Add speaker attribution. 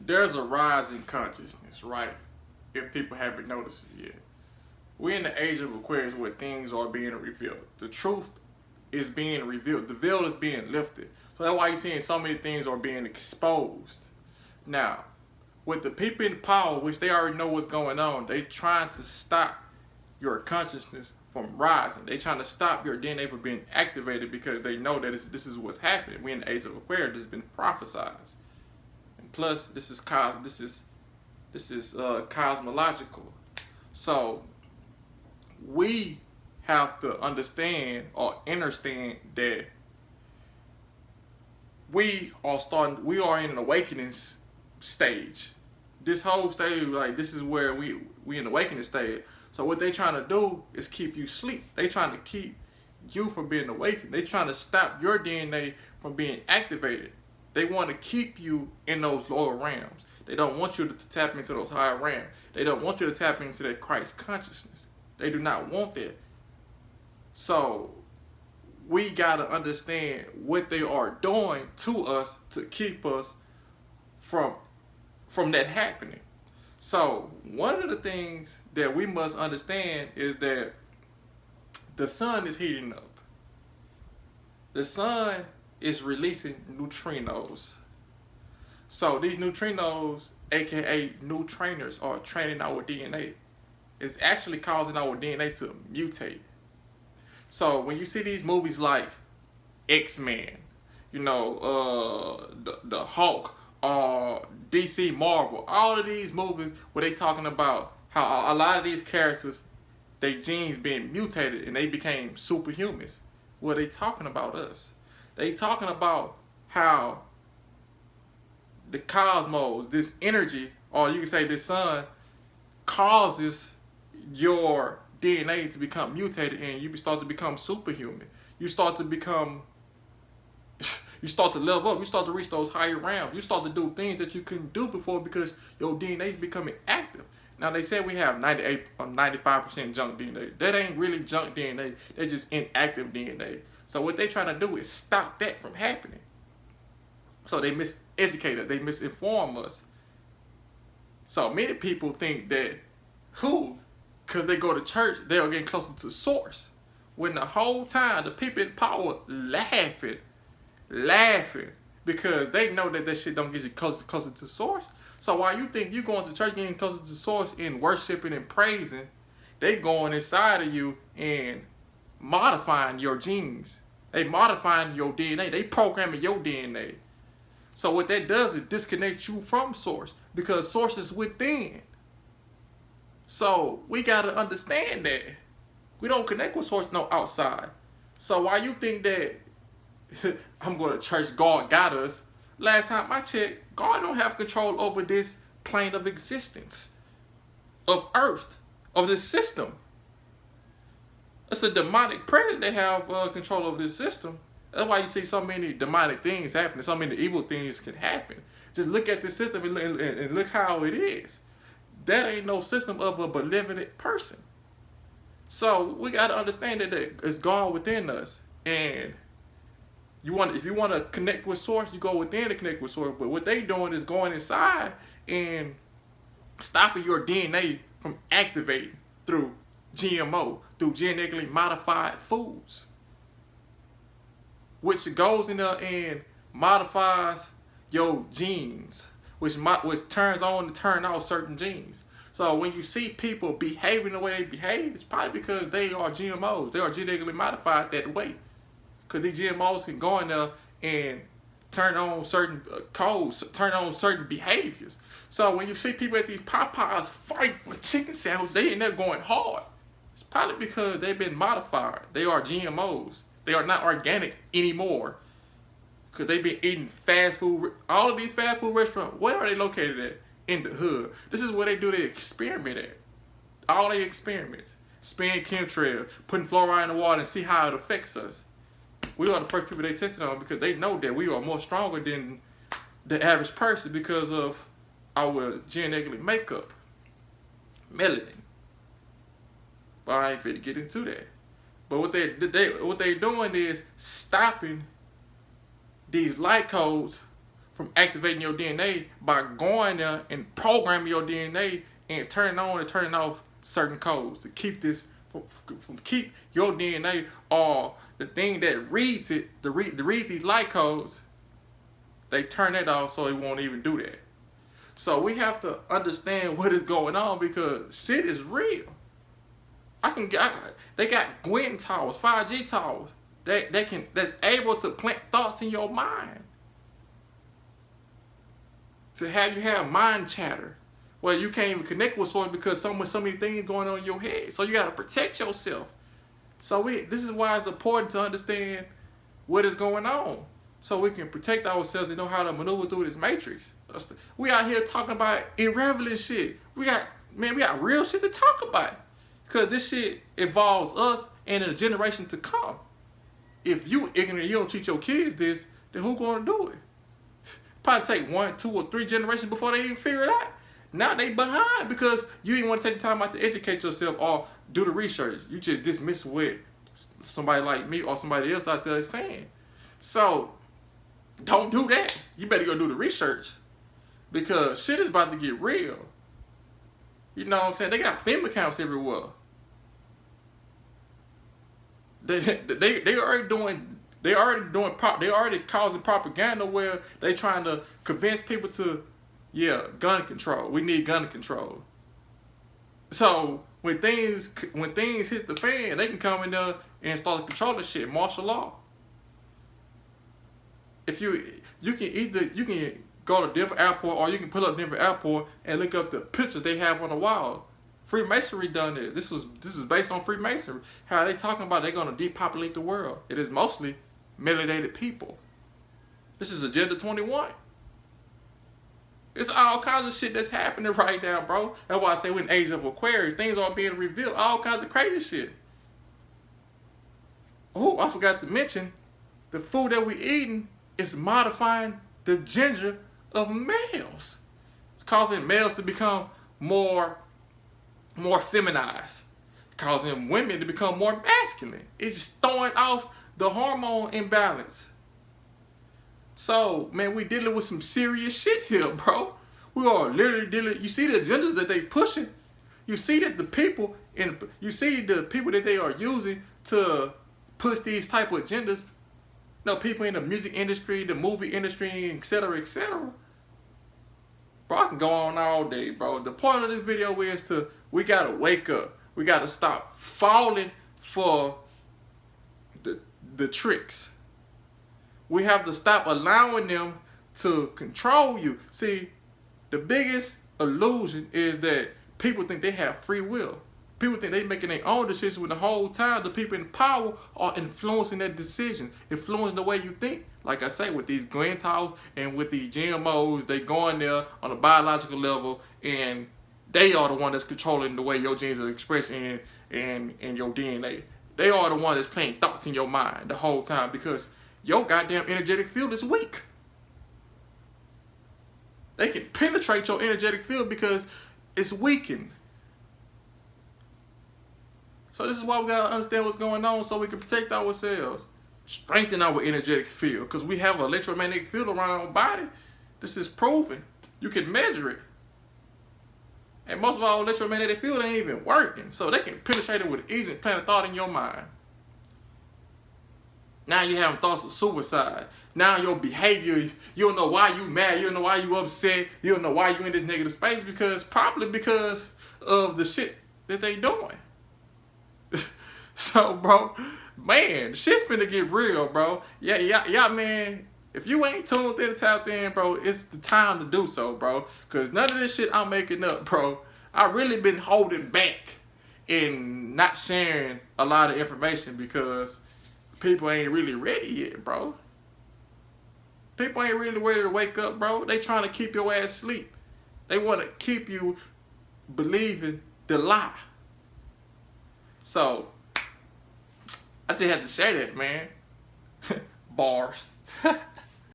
Speaker 1: there's a rise in consciousness, right? If people haven't noticed it yet. We're in the age of Aquarius where things are being revealed. The truth is being revealed. The veil is being lifted. So that's why you're seeing so many things are being exposed. Now, with the people in power, which they already know what's going on, they trying to stop your consciousness from rising. They trying to stop your DNA from being activated because they know that this is what's happening. We're in the age of Aquarius. This has been prophesied. And plus, this is cosmological. So we have to understand or understand that we are in an awakening stage. This whole stage, like, this is where we in the awakening stage. So what they trying to do is keep you asleep. They trying to keep you from being awakened. They trying to stop your DNA from being activated. They want to keep you in those lower realms. They don't want you to tap into those higher realms. They don't want you to tap into that Christ consciousness. They do not want that. So we got to understand what they are doing to us to keep us from that happening. So one of the things that we must understand is that the sun is heating up. The sun is releasing neutrinos. So these neutrinos, aka new trainers, are training our DNA. It's actually causing our DNA to mutate. So when you see these movies like X-Men, the Hulk, or DC Marvel, all of these movies where they talking about how a lot of these characters, their genes being mutated and they became superhumans. Well, they talking about us. They talking about how the cosmos, this energy, or you can say this sun, causes your DNA to become mutated and you start to become superhuman. You start to level up. You start to reach those higher realms. You start to do things that you couldn't do before because your DNA is becoming active. Now, they say we have 98 or 95% junk DNA. That ain't really junk DNA. They're just inactive DNA. So what they're trying to do is stop that from happening. So they miseducate us. They misinform us. So many people think that because they go to church, they are getting closer to source. When the whole time, the people in power laughing because they know that shit don't get you closer to source. So while you think you going to church getting closer to source and worshiping and praising, they going inside of you and modifying your genes. They modifying your DNA. They programming your DNA. So what that does is disconnect you from source because source is within. So we got to understand that we don't connect with source no outside. So while you think that I'm going to church, God got us, last time I checked, God don't have control over this plane of existence, of earth, of this system. It's a demonic presence that have control over this system. That's why you see so many demonic things happening, so many evil things can happen. Just look at the system and look how it is. That ain't no system of a benevolent person. So we got to understand that it's God within us. And if you want to connect with source, you go within to connect with source. But what they doing is going inside and stopping your DNA from activating through GMO, through genetically modified foods, which goes in there and modifies your genes, which turns on and turn off certain genes. So when you see people behaving the way they behave, it's probably because they are GMOs. They are genetically modified that way. Because these GMOs can go in there and turn on certain codes, turn on certain behaviors. So when you see people at these Popeyes fighting for chicken sandwiches, they in there going hard. It's probably because they've been modified. They are GMOs. They are not organic anymore. Because they've been eating fast food. All of these fast food restaurants, where are they located at? In the hood. This is where they do their experiment at. All their experiments. Spin chemtrails, putting fluoride in the water and see how it affects us. We are the first people they tested on because they know that we are more stronger than the average person because of our genetic makeup. Melanin. But I ain't fit to get into that. But what they doing is stopping these light codes from activating your DNA by going there and programming your DNA and turning on and turning off certain codes to keep this from keep your DNA or the thing that reads it to read these light codes. They turn that off so it won't even do that. So we have to understand what is going on because shit is real. They got Gwyn towers, 5G towers. That's able to plant thoughts in your mind. To have you have mind chatter. Well, you can't even connect with source because so many things going on in your head. So you gotta protect yourself. So this is why it's important to understand what is going on. So we can protect ourselves and know how to maneuver through this matrix. We out here talking about irrelevant shit. We got real shit to talk about. Cause this shit involves us and the generation to come. If you ignorant, you don't teach your kids this, then who gonna do it? Probably take 1, 2, or 3 generations before they even figure it out. Now they behind because you didn't want to take the time out to educate yourself or do the research. You just dismiss what somebody like me or somebody else out there is saying. So don't do that. You better go do the research because shit is about to get real. You know what I'm saying? They got FEMA camps everywhere. They already causing propaganda where they trying to convince people to, gun control. We need gun control. So when things hit the fan, they can come in there and start controlling shit, martial law. If you can go to Denver Airport or you can pull up Denver Airport and look up the pictures they have on the wall. Freemasonry done it. This is based on Freemasonry. How they talking about they're gonna depopulate the world. It is mostly melanated people. This is Agenda 21. It's all kinds of shit that's happening right now, bro. That's why I say we're in the age of Aquarius. Things are being revealed. All kinds of crazy shit. Oh, I forgot to mention, the food that we eating is modifying the gender of males. It's causing males to become more feminized, causing women to become more masculine. It's just throwing off the hormone imbalance. So, man, we dealing with some serious shit here, bro. We are literally dealing. You see the agendas that they pushing. You see that the people that they are using to push these type of agendas. You know, people in the music industry, the movie industry, etc., etc. Bro, I can go on all day, bro. The point of this video is we gotta wake up. We gotta stop falling for the tricks. We have to stop allowing them to control you. See, the biggest illusion is that people think they have free will. People think they making their own decisions when the whole time the people in power are influencing that decision, influencing the way you think. Like I say, with these Gentiles and with these GMOs, they go in there on a biological level and they are the one that's controlling the way your genes are expressed in your DNA. They are the one that's playing thoughts in your mind the whole time because your goddamn energetic field is weak. They can penetrate your energetic field because it's weakened. So this is why we gotta understand what's going on so we can protect ourselves. Strengthen our energetic field because we have an electromagnetic field around our body. This is proven. You can measure it. And most of our electromagnetic field ain't even working. So they can penetrate it with ease and plant a thought in your mind. Now you're having thoughts of suicide. Now your behavior, you don't know why you mad, you don't know why you upset, you don't know why you in this negative space probably because of the shit that they doing. So, bro, man, shit's finna get real, bro. Yeah, man. If you ain't tuned in, tapped in, bro, it's the time to do so, bro. Because none of this shit I'm making up, bro. I really been holding back and not sharing a lot of information because people ain't really ready yet, bro. People ain't really ready to wake up, bro. They trying to keep your ass asleep. They want to keep you believing the lie. So, I just had to say that, man. Bars.